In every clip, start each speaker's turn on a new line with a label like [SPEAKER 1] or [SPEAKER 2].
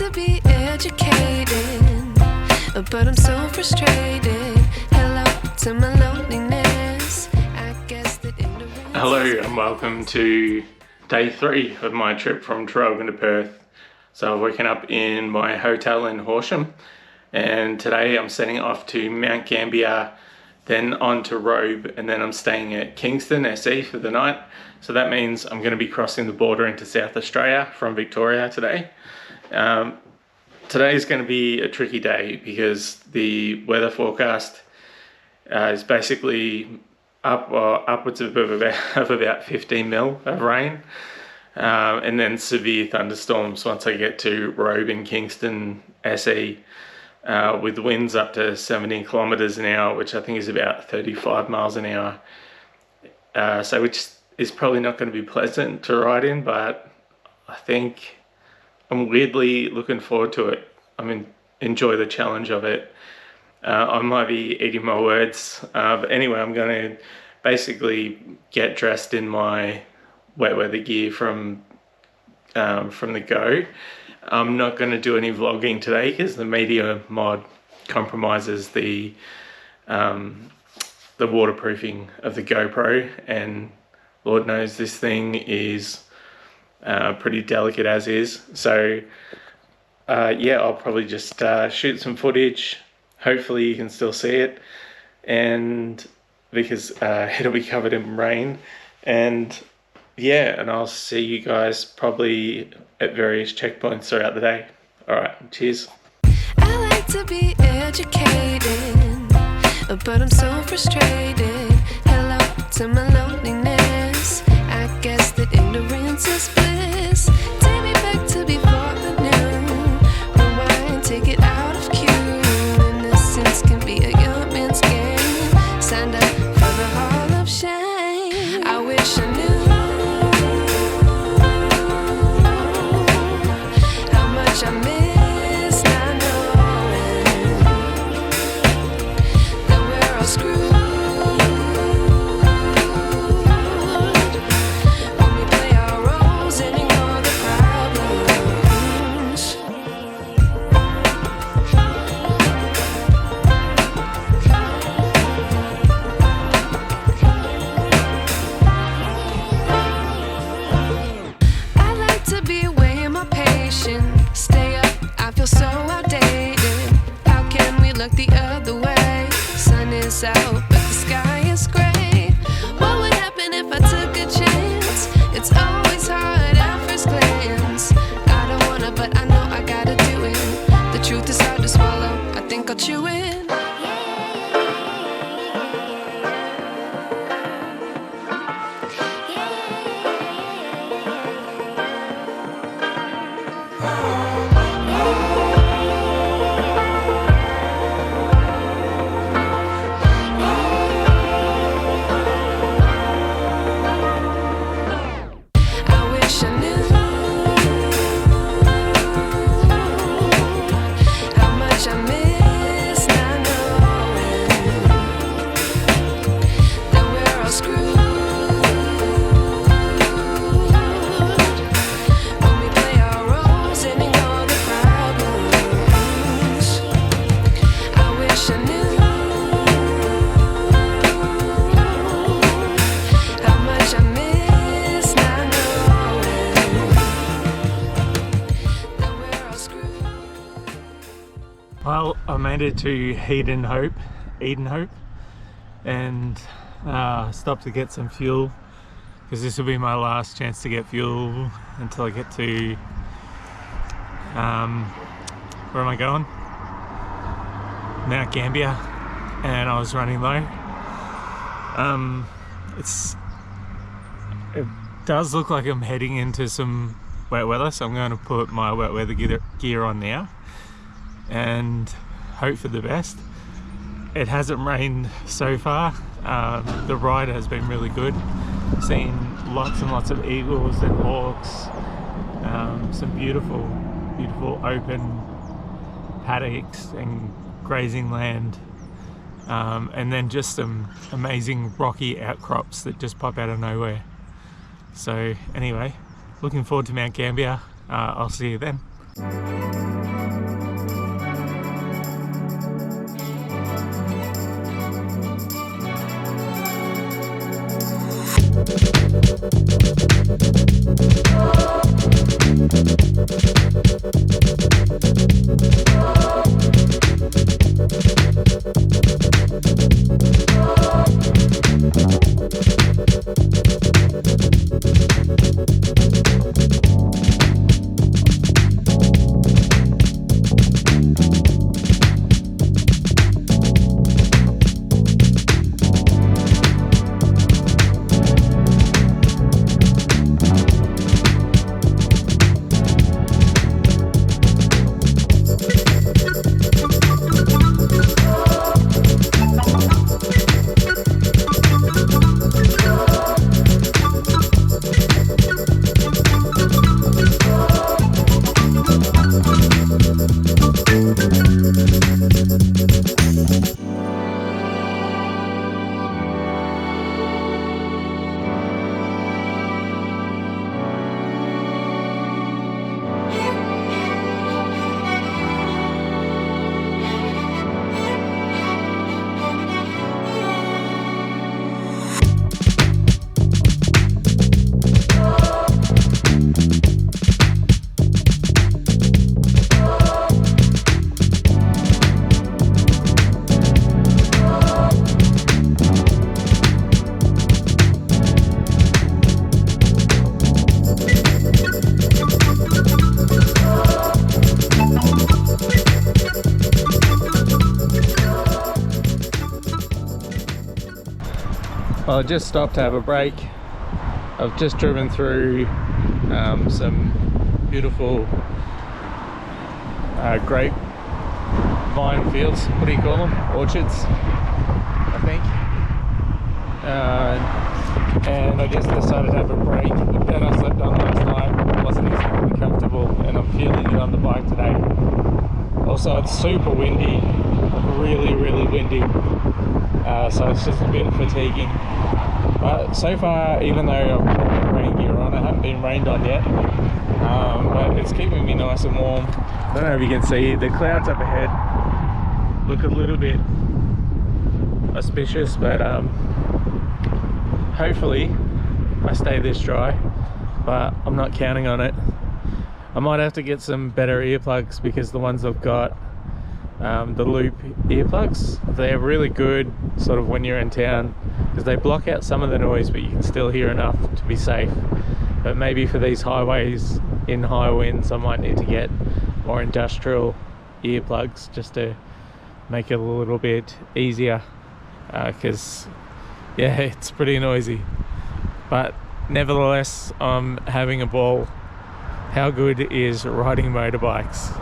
[SPEAKER 1] to be educated, but I'm so frustrated. Hello to my loneliness. I guess that
[SPEAKER 2] Hello and welcome to day 3 of my trip from Traralgon to Perth. So I've woken up in my hotel in Horsham, and today I'm setting off to Mount Gambier, then on to Robe, and then I'm staying at Kingston, SE for the night. So that means I'm going to be crossing the border into South Australia from Victoria today. Today is going to be a tricky day because the weather forecast is basically upwards of about 15 mil of rain, and then severe thunderstorms once I get to Robe in Kingston, SE, with winds up to 70 kilometers an hour, which I think is about 35 miles an hour. So which is probably not going to be pleasant to ride in, but I think I'm weirdly looking forward to it. I mean, enjoy the challenge of it. I might be eating my words, but anyway, I'm going to basically get dressed in my wet weather gear from the go. I'm not going to do any vlogging today because the media mod compromises the waterproofing of the GoPro, and Lord knows this thing is pretty delicate as is. So yeah, I'll probably just shoot some footage. Hopefully you can still see it, and because it'll be covered in rain. And yeah, and I'll see you guys probably at various checkpoints throughout the day. Alright, cheers.
[SPEAKER 1] I like to be educated, but I'm so frustrated. Hello to my loneliness. I guess that ignorance is bliss. Take me back to before I knew. Rewind, take it out of cue. Innocence can be a young man's game. Signed up for the hall of shame. I wish I knew how much I miss not knowing that we're all screwed. When we play our roles and ignore the problems. I like to be away in my patience. Stay up, I feel so outdated. How can we look the other way? Sun is out, but the sky is gray. What would happen if I took a chance? It's always hard at first glance. I don't wanna, but I know I gotta do it. The truth is hard to swallow, I think I'll chew it. I wish I knew how much I miss not knowing that we're all screwed. When we play our roles and ignore the problems. I wish I knew how much I miss not knowing that we're all screwed.
[SPEAKER 2] Well, I made it to Eden Hope, and stopped to get some fuel because this will be my last chance to get fuel until I get to where am I going? Mount Gambier, and I was running low. It does look like I'm heading into some wet weather, so I'm going to put my wet weather gear on now and hope for the best. It hasn't rained so far. The ride has been really good. Seen lots and lots of eagles and hawks, some beautiful open paddocks and grazing land, and then just some amazing rocky outcrops that just pop out of nowhere. So anyway, looking forward to Mount Gambier. I'll see you then. Well, I just stopped to have a break. I've just driven through some beautiful grapevine fields. What do you call them? Orchards, I think. And I just decided to have a break. The bed I slept on last night wasn't exactly comfortable, and I'm feeling it on the bike today. Also, it's super windy, really windy. So it's just a bit fatiguing. But so far, even though I've got rain gear on, I haven't been rained on yet. But it's keeping me nice and warm. I don't know if you can see, the clouds up ahead look a little bit auspicious, but hopefully I stay this dry, but I'm not counting on it. I might have to get some better earplugs, because the ones I've got, the loop earplugs, they're really good sort of when you're in town, because they block out some of the noise but you can still hear enough to be safe. But maybe for these highways in high winds, I might need to get more industrial earplugs just to make it a little bit easier, because yeah, it's pretty noisy. But nevertheless, I'm having a ball. How good is riding motorbikes?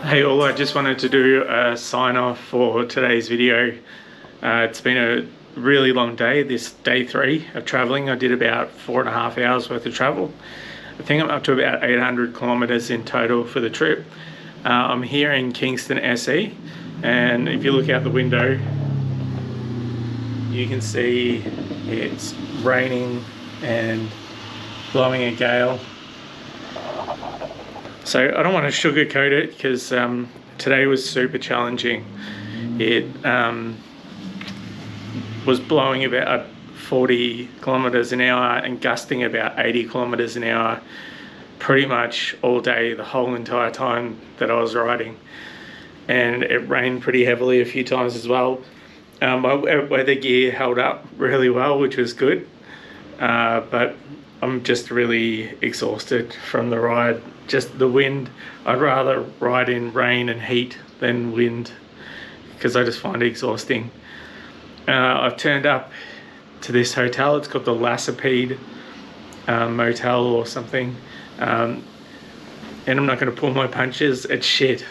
[SPEAKER 2] Hey all, I just wanted to do a sign off for today's video. It's been a really long day, this day 3 of travelling. I did about 4.5 hours worth of travel. I think I'm up to about 800 kilometres in total for the trip. I'm here in Kingston, SE, and if you look out the window, you can see it's raining and blowing a gale. So I don't want to sugarcoat it because today was super challenging. It was blowing about 40 kilometers an hour and gusting about 80 kilometers an hour pretty much all day, the whole entire time that I was riding. And it rained pretty heavily a few times as well. My weather gear held up really well, which was good. But I'm just really exhausted from the ride. Just the wind. I'd rather ride in rain and heat than wind because I just find it exhausting. I've turned up to this hotel. It's called the Lassipede Motel or something. And I'm not going to pull my punches. It's shit.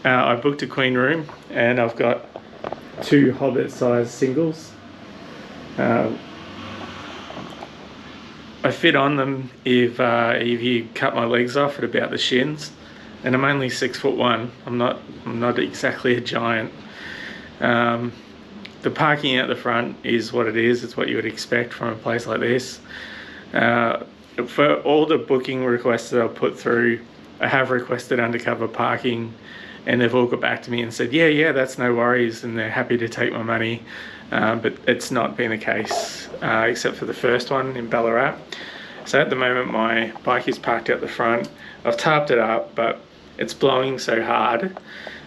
[SPEAKER 2] I booked a queen room and I've got 2 Hobbit-sized singles. I fit on them if you cut my legs off at about the shins, and I'm only 6'1". I'm not exactly a giant. The parking out the front is what it is. It's what you would expect from a place like this. For all the booking requests that I've put through, I have requested undercover parking, and they've all got back to me and said, yeah, that's no worries, and they're happy to take my money. But it's not been the case, except for the first one in Ballarat. So at the moment my bike is parked out the front. I've tarped it up, but it's blowing so hard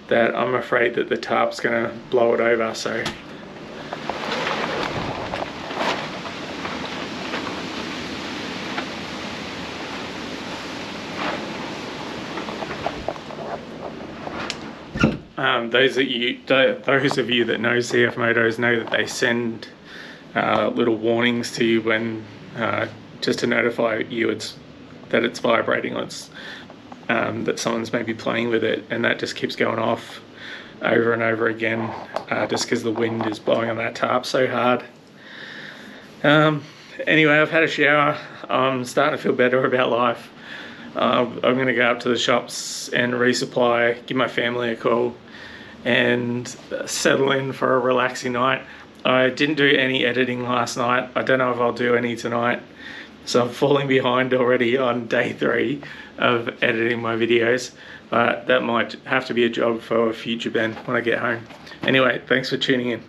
[SPEAKER 2] that I'm afraid that the tarp's gonna blow it over. So those of you that know CFMOTOs know that they send little warnings to you when just to notify you that it's vibrating, or that someone's maybe playing with it, and that just keeps going off over and over again just because the wind is blowing on that tarp so hard. Anyway, I've had a shower. I'm starting to feel better about life. I'm going to go up to the shops and resupply, give my family a call, and settle in for a relaxing night. I didn't do any editing last night. I don't know if I'll do any tonight. So I'm falling behind already on day 3 of editing my videos, but that might have to be a job for future Ben when I get home. Anyway, thanks for tuning in.